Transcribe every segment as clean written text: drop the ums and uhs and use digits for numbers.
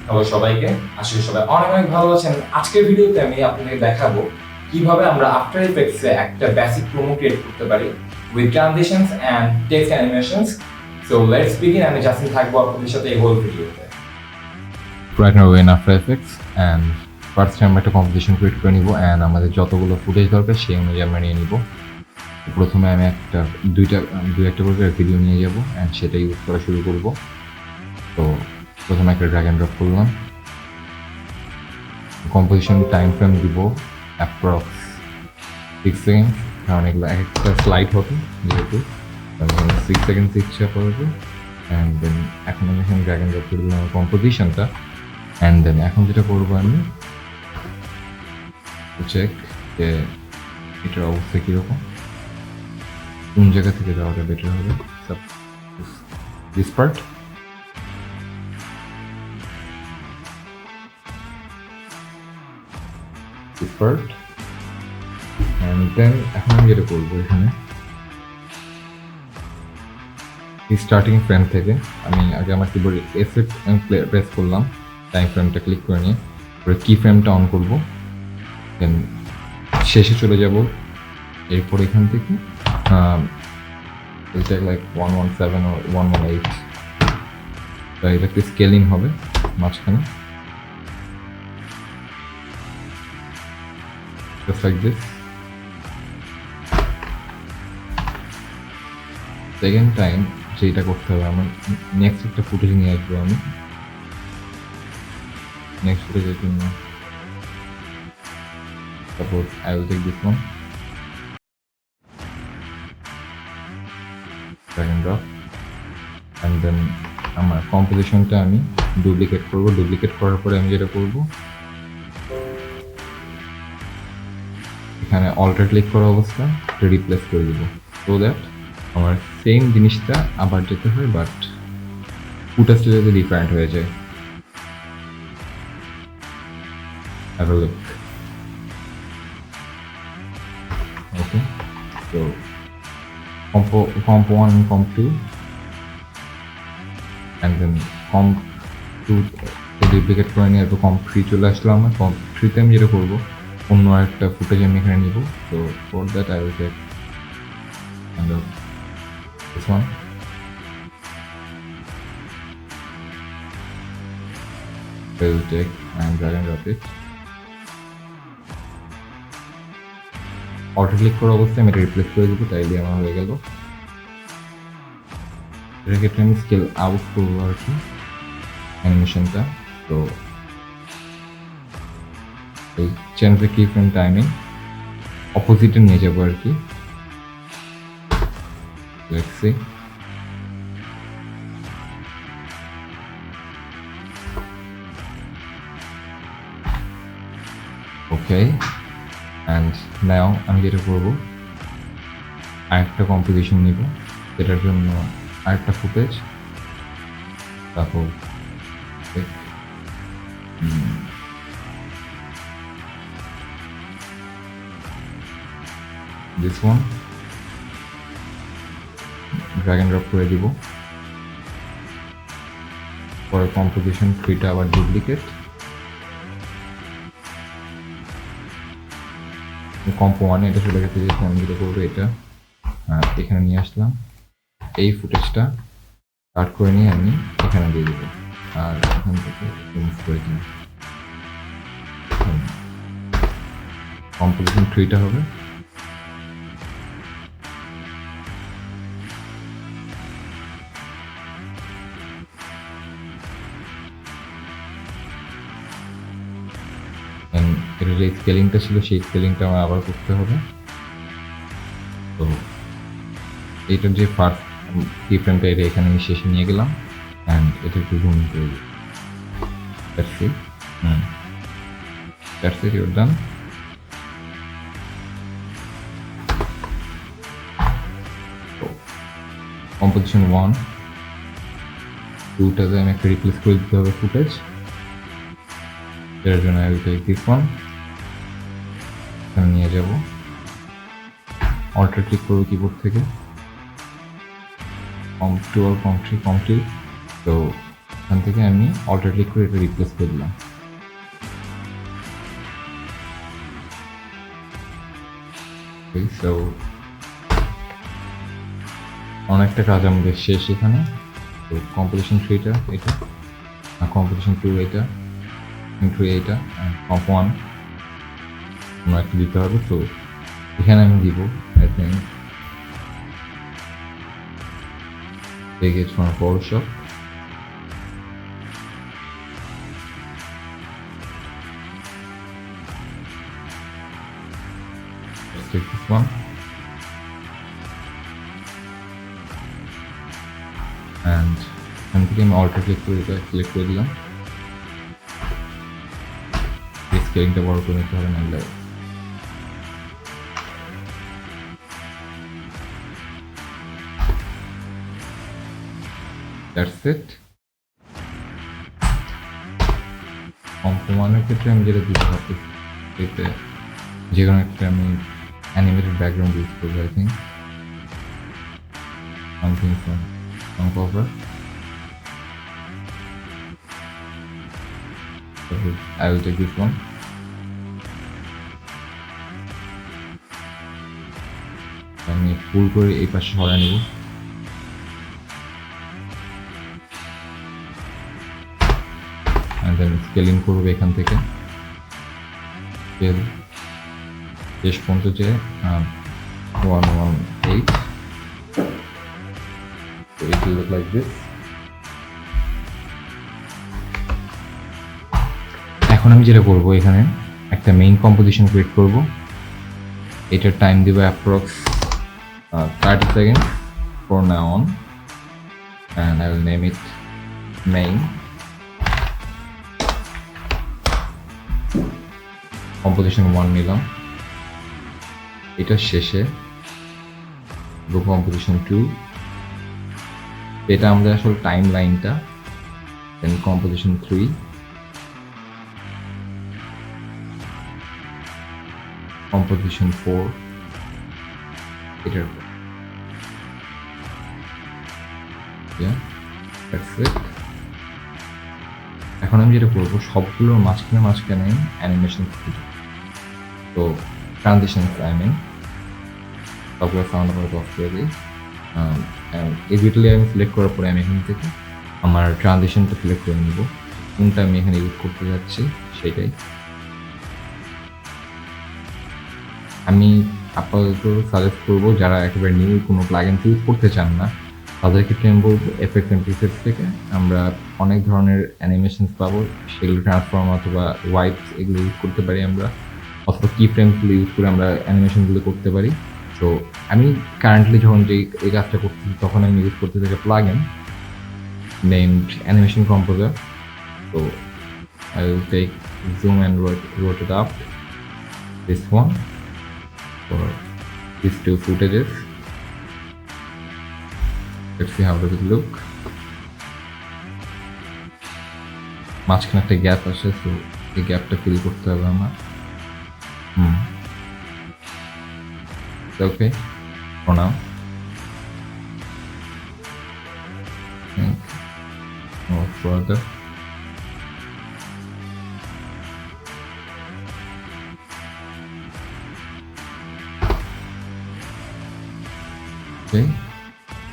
Hello সবাইকে, আশা করি সবাই অনেক অনেক ভালো আছেন। আজকের ভিডিওতে আমি আপনাদের দেখাবো কিভাবে আমরা আফটার ইফেক্টসে একটা বেসিক প্রোমো ক্রিয়েট করতে পারি with transitions and text animations. So let's begin. আমি জাস্টিন থাকবো আপনাদের সাথে এই হোল ভিডিওতে। right now we're in After Effects and first time একটা কম্পোজিশন ক্রিয়েট করে নিব অ্যান্ড আমাদের যতগুলো ফুটেজ দরকার সেই অনুযায়ী আমরা নিয়ে নিব। প্রথমে আমি দুই একটা করে ভিডিও নিয়ে যাব অ্যান্ড সেটা ইউজ করা শুরু করব। তো প্রথমে একটা ড্র্যাগ অ্যান্ড ড্রপ করলাম, কম্পোজিশন টাইম ফ্রেম দিব অ্যাপ্রক্স 6 সেকেন্ড, কারণ এগুলো এক একটা স্লাইড হবে যেহেতু 6 সেকেন্ড ইচ্ছা করবো। অ্যান্ড দেন এখন আমি এখানে ড্র্যাগ অ্যান্ড ড্রপ করে দিলাম কম্পোজিশনটা। অ্যান্ড দেন এখন যেটা করবো আমি চেক যে এটার অবস্থা কীরকম, কোন জায়গা থেকে যাওয়াটা বেটার হবে। দিস পার্ট অ্যান্ড দেন এখন আমি যেটা করবো এখানে স্টার্টিং ফ্রেম থেকে আমি আগে আমার কিবোর্ডে এফেক্ট প্রেস করলাম, টাইম ফ্রেমটা ক্লিক করে নিয়ে কি ফ্রেমটা অন করবো, দেন শেষে চলে যাব। এরপর এখান থেকে এটা লাইক 117 or 118, তাই এটা একটু স্কেলিং হবে মাঝখানে, just like this. Second time যেটা করতে হবে আমার নেক্সট একটা ফুটেজ নিয়ে আসবো আমি, নেক্সট ফুটেজের জন্য suppose I will take this one, drag and drop, and then আমার কম্পোজিশনটা আমি ডুপ্লিকেট করব। ডুপ্লিকেট করার পরে আমি যেটা করব এখানে অল্টার ক্লিক করা অবস্থায় রিপ্লেস করে দিব, সো দ্যাট আমার সেম জিনিসটা আবার যেতে হয় বাট ফুটেজটা যাতে ডিফারেন্ট হয়ে যায়। Have a look. Okay, so comp 1 and comp 2, and then comp 2 duplicate করে নিয়ে এরপর comp 3 চলে আসলো। আমার comp 3 তে আমি যেটা করবো অন্য একটা ফুটেজ আমি এখানে নিব। তো for that I will take kind of this one, I will take and drag and drop it. Auto click করা অবস্থায় আমি এটা রিপ্লেস করে দিব, তাইলে আমার হয়ে গেল। এটার ক্ষেত্রে আমি স্কেল আউট করবো আর কি অ্যানিমেশনটা। তো এই চেঞ্জ দ্য কি ফ্রেম টাইমিং অপোজিটে নিয়ে যাবো আর কি। Let's see. Okay, and now আমি যেটা করবো আরেকটা কম্পোজিশন নিব, সেটার জন্য আরেকটা ফুটেজ, তারপর this one drag and drop করে দিব। পরে কম্পোজিশন 3টা আবার ডুপ্লিকেট, কম্প 1 এটা চলে গেছে, যে আমি যেটা করবো এটা এখানে নিয়ে আসলাম, এই ফুটেজটা কাট করে নিয়ে আমি এখানে দিয়ে দেবো আর এখান থেকে রিমুভ করে দিই। কম্পোজিশন 3টা হবে এটার যে স্কেলিংটা ছিল সেই স্কেলিংটা আমার আবার করতে হবে। তো এইটার যে ফার্স্ট কি ফ্রেমটা এটা এখানে আমি শেষে নিয়ে গেলাম অ্যান্ড এটা একটু জুম করে দিই। That's it, you're done. So composition 1 2টাতে আমি একটা রিপ্লেস করে দিতে হবে ফুটেজ, এটার জন্য I will take this one, এখানে নিয়ে যাব, অল্টার ক্লিক করবো কিবোর্ড থেকে, comp 2 or comp 3, তো এখান থেকে আমি অল্টার ক্লিক করে এটা রিপ্লেস করে দিলাম। সো অনেকটা কাজ আমাদের শেষ এখানে। তো কম্পোজিশন 3টা এটা, কম্পোজিশন 2 এটা, 3 এটা, কম্প 1 কোনো একটা দিতে হবে। তো এখানে আমি দিব I think from Photoshop. Let's take this one. And I'm going to alter click to it, click with them. It's getting the work on it and like. That's it. কম্পোমানের ক্ষেত্রে আমি যেটা দিতে পারছি এতে যে কোনো একটা আমি অ্যানিমেটেড ব্যাকগ্রাউন্ড ইউজ করবো। I think something from cover. I will take this one. আমি ফুল করে এই পাশে সরাই নেব। স্কেলিং করবো এখান থেকে স্কেল শেষ পর্যন্ত যে 118 so it will look like this. এখন আমি যেটা করবো এখানে একটা মেইন কম্পোজিশন ক্রিয়েট করব। এটার টাইম দিব approx 30 seconds for now on and I will name it main. Composition 1 নিলাম। এটা শেষে কম্পোজিশন 2, এটা আমাদের আসলে টাইম লাইনটা। দেন কম্পোজিশন 3, কম্পোজিশন 4, এটার এখন আমি যেটা করবো সবগুলোর মাঝখানে অ্যানিমেশন তো ট্রানজিশন আই মিন সবগুলো সাউন্ড করে অফ করে দিই। এডিটলি আমি সিলেক্ট করার পরে আমি এখান থেকে আমার ট্রানজিশনটা সিলেক্ট করে নেব কোনটা আমি এখানে ইউজ করতে যাচ্ছি সেটাই। আমি আপাতত সাজেস্ট করবো যারা একেবারে নিউ কোনো প্লাগইন ইউজ করতে চান না তাদের ক্ষেত্রে আমি বলবো এফেক্টস এন্ড প্রিসেটস থেকে আমরা অনেক ধরনের অ্যানিমেশনস পাবো, সেগুলো ট্রান্সফর্ম অথবা ওয়াইপস এগুলো ইউজ করতে পারি আমরা, অথবা কি ফ্রেমসগুলো ইউজ করে আমরা অ্যানিমেশনগুলো করতে পারি। তো আমি কারেন্টলি যখন যে এই কাজটা করতেছি তখন আমি ইউজ করতে থাকি প্লাগইন নেমড অ্যানিমেশন কম্পোজার। তো I will take zoom and rotate up this one for these two footages. Let's see how does it look. মাঝখানে একটা গ্যাপ আছে, তো এই গ্যাপটা ফিল করতে হবে আমার। Okay for now. Move further. Okay,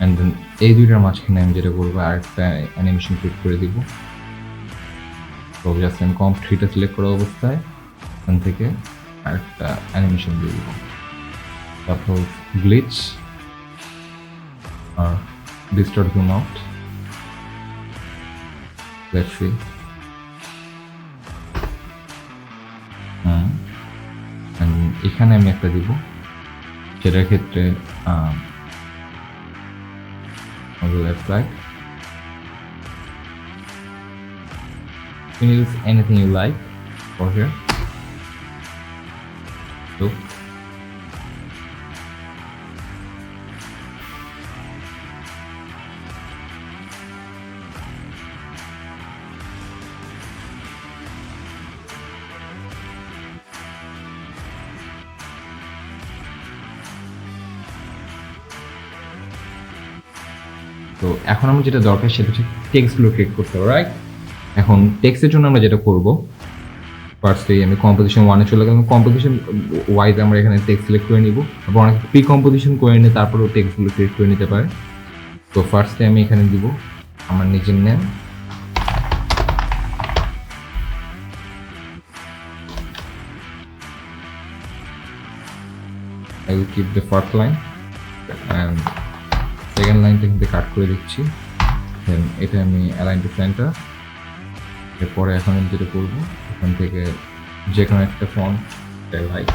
and then এই দুইটার মাঝখানে আমি যেটা করবো আরেকটা অ্যানিমেশন ক্রিয়েট করে দিব। তো জাস্ট আমি কম্প 3টা সিলেক্ট করা অবস্থায় এখান থেকে আরেকটা অ্যানিমেশন দিয়ে দিব। তারপর গ্লিচ আর distort zoom out. Let's see. এখানে আমি একটা দিব, সেটার ক্ষেত্রে on the left side. You can use anything you like for here. Look. তো এখন আমরা যেটা দরকার সেটা হচ্ছে টেক্সটগুলো ক্রিয়েট করতে হবে, রাইট? এখন টেক্সটের জন্য আমরা যেটা করব, ফার্স্টে আমি কম্পোজিশন ওয়ানে চলে গেলাম। কম্পোজিশন ওয়াইজ আমরা এখানে টেক্সট সিলেক্ট করে নিব, এবং অনেক প্রি কম্পোজিশন করে নিয়ে তারপরেও টেক্সটগুলো ক্রিয়েট করে নিতে পারে। তো ফার্স্টে আমি এখানে দিব আমার নিজের name, I will keep the first line and second line থেকে কাট করে দিচ্ছি। দেন এটা আমি অ্যালাইন টু সেন্টার। এরপরে এখন আমি যেটা করবো, এখান থেকে যে কোনো একটা ফন্ট লাইক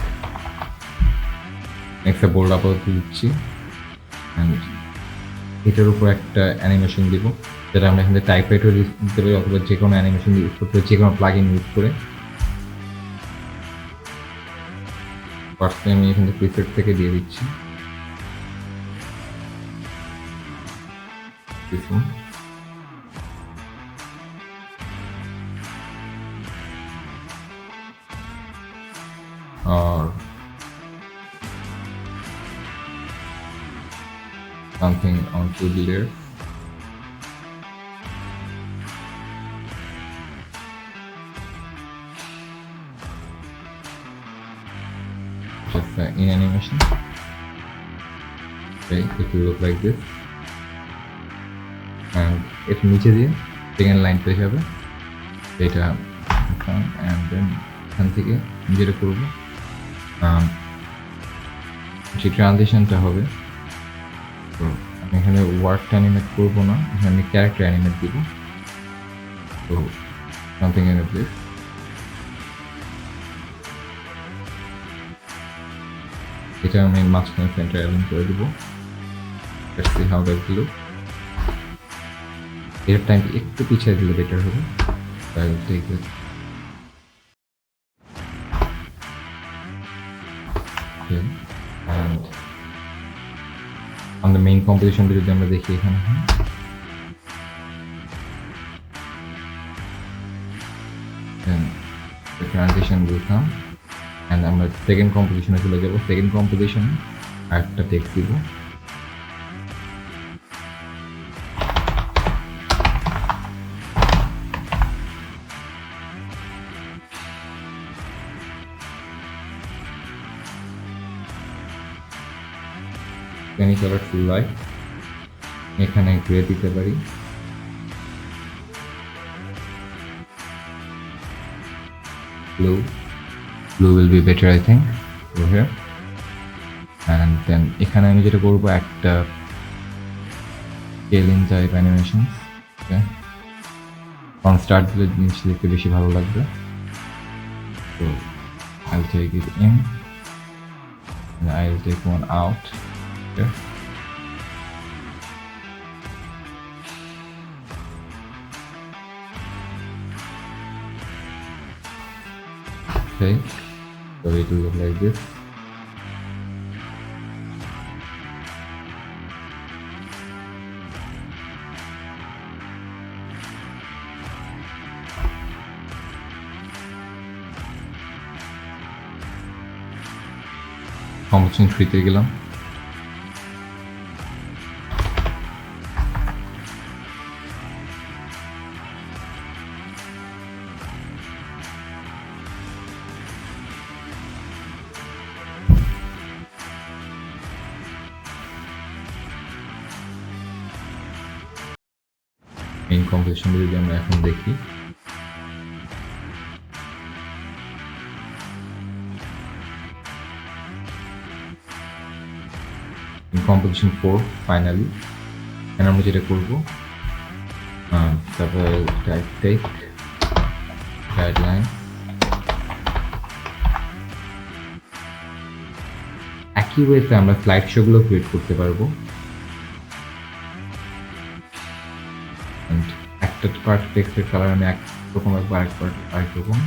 একটা বোল্ড আপাতত দিচ্ছি, অ্যান্ড এটার উপর একটা অ্যানিমেশন দিব, যেটা আমরা এখান থেকে টাইপ রাইটার দিতে পারি অথবা যে কোনো অ্যানিমেশন ইউজ করতে পারি, যে কোনো প্লাগ ইন ইউজ করে। ফার্স্টে আমি এখান থেকে প্রিসেট থেকে দিয়ে দিচ্ছি দেখুন। or something onto the layer. Just in animation. Okay, it will look like this. And এর নিচে দিয়ে সেকেন্ড লাইন পেয়ে যাবে এটা, and then এখান থেকে যেটা করবো যে ট্রানজিশনটা হবে, তো আমি এখানে ওয়ার্ডটা অ্যানিমেট করবো না, এখানে আমি ক্যারেক্টার অ্যানিমেট দিব। তো সামথিং ইন প্লেস, এটা আমি মাঝখানে সেন্টার অ্যালাইন করে দিব। Let's see how does it look. এর টাইম একটু পিছিয়ে দিলে বেটার হবে। I will take it. Okay. And on the main composition যদি আমরা দেখি এখানে, then the transition will come and আমরা সেকেন্ড কম্পোজিশনে চলে যাব। সেকেন্ড কম্পোজিশনে আরেকটা টেক্সট দিব, any color you like, এখানে গ্রে দিতে পারি, blue will be better I think over here. And then এখানে আমি যেটা করবো একটা scaling type animation, okay, from start দিলে জিনিস দেখতে বেশি ভালো লাগবে। So I'll take it in and I'll take one out. Okay. Okay, so it will look like this. Composition 3 তে গেলাম, মেইন কম্পোজিশন যদি আমরা এখন দেখি, কম্পোজিশন 4 ফাইনালি। এখানে আমরা যেটা করবো, তারপরে টাইপ টেক গাইডলাইন, একই ওয়েতে আমরা স্লাইড শোগুলো ক্রিয়েট করতে পারবো। একটা পার্ট টেক্সটের কালার আমি একরকম রাখবো, আরেক পার্ট আরেক রকম।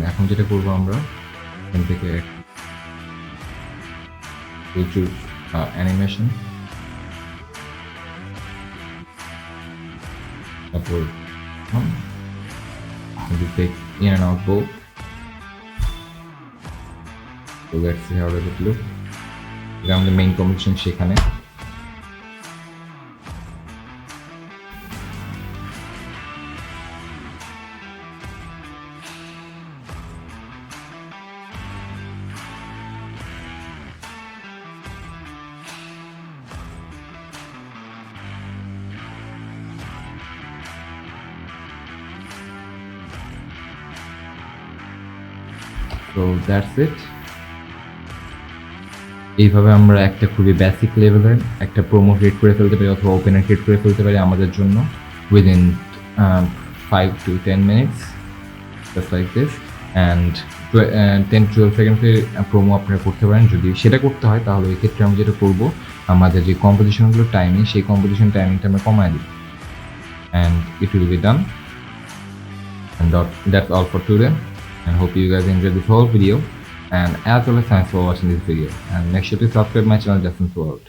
এখন যেটা করবো আমরা এখান থেকে প্রচুর অ্যানিমেশন, তারপর take in and out both. So let's see how does it look. এটা আমাদের মেইন কম্পিটিশন সেখানে। So that's it. এইভাবে আমরা একটা খুবই বেসিক লেভেলের একটা প্রোমো ক্রিয়েট করে ফেলতে পারি অথবা ওপেনার ক্রিয়েট করে ফেলতে পারি আমাদের জন্য within 5 to 10 minutes, just like this, and 10-12 সেকেন্ডের প্রোমো আপনারা করতে পারেন। যদি সেটা করতে হয় তাহলে এই ক্ষেত্রে আমি যেটা করবো, আমাদের যে কম্পোজিশনগুলো টাইমিং, সেই কম্পোজিশন টাইমিংটা আমরা কমায় দিই, and it will be done. And that's all for today, and hope you guys enjoyed this whole video, and as well as thanks for watching this video, and make sure to subscribe my channel Justin's World.